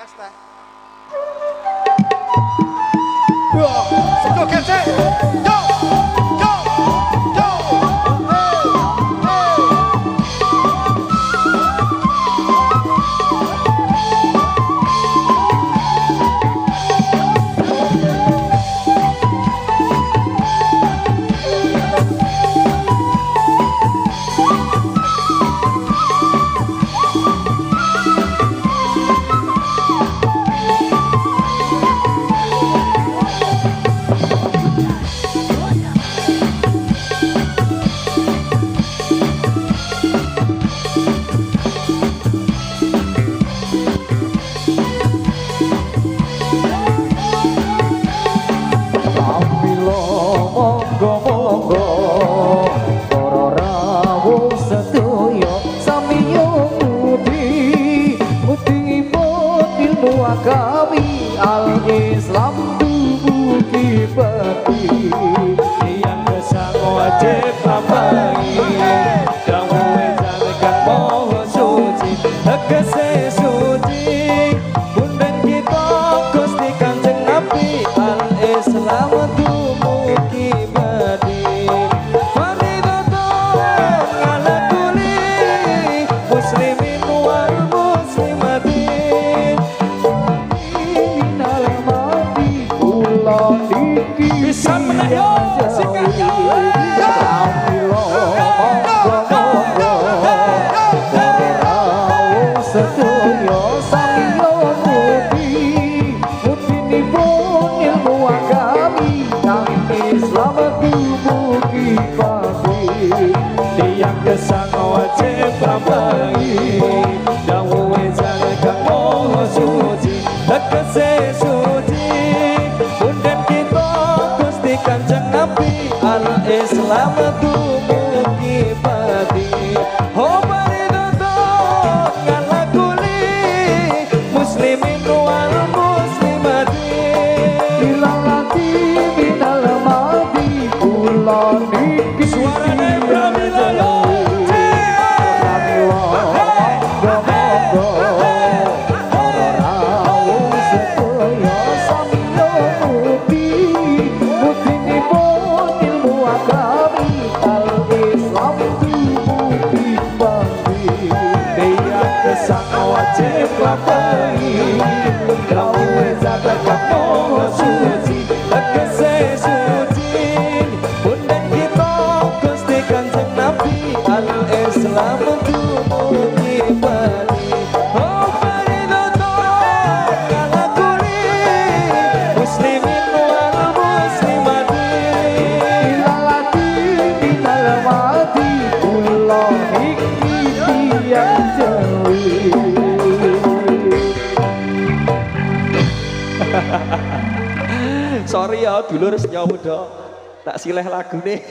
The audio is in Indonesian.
Mas teh. Wah, sego gesek. Yo. Yo. Yo. Hey. Hey. Kami al-Islam tubuh kibati yang kesang wajib papai kamu menjalankan mohon suci tegese suci bunden kita Gusti Kanjeng Nabi al-Islam tubuh kibati faridatun ala kulli muslimin wal muslimatin bisa menayo sikanya sedoyo samyo muti mutinipun ilmu agami kang Islam tubuh kibati tiang kesang wajib ramai dawuhe jaga moho suci tegese suci bunden kita Gusti Kanjeng Nabi al-Islam tubuh kibati oh baridotun ngala kuli muslimin wal muslimatin ilalati minal mati kula niki suarane pramila wajib lapai kamu zakat moho suci tegese suci bunden kita Gusti Kanjeng Nabi al-Islam tubuh kibati oh faridatun ala kulli muslimin wal muslimatin ilalati minal mati kula iki tiyang jeli. Sorry ya dulur senyawa tak sileh lagu nih.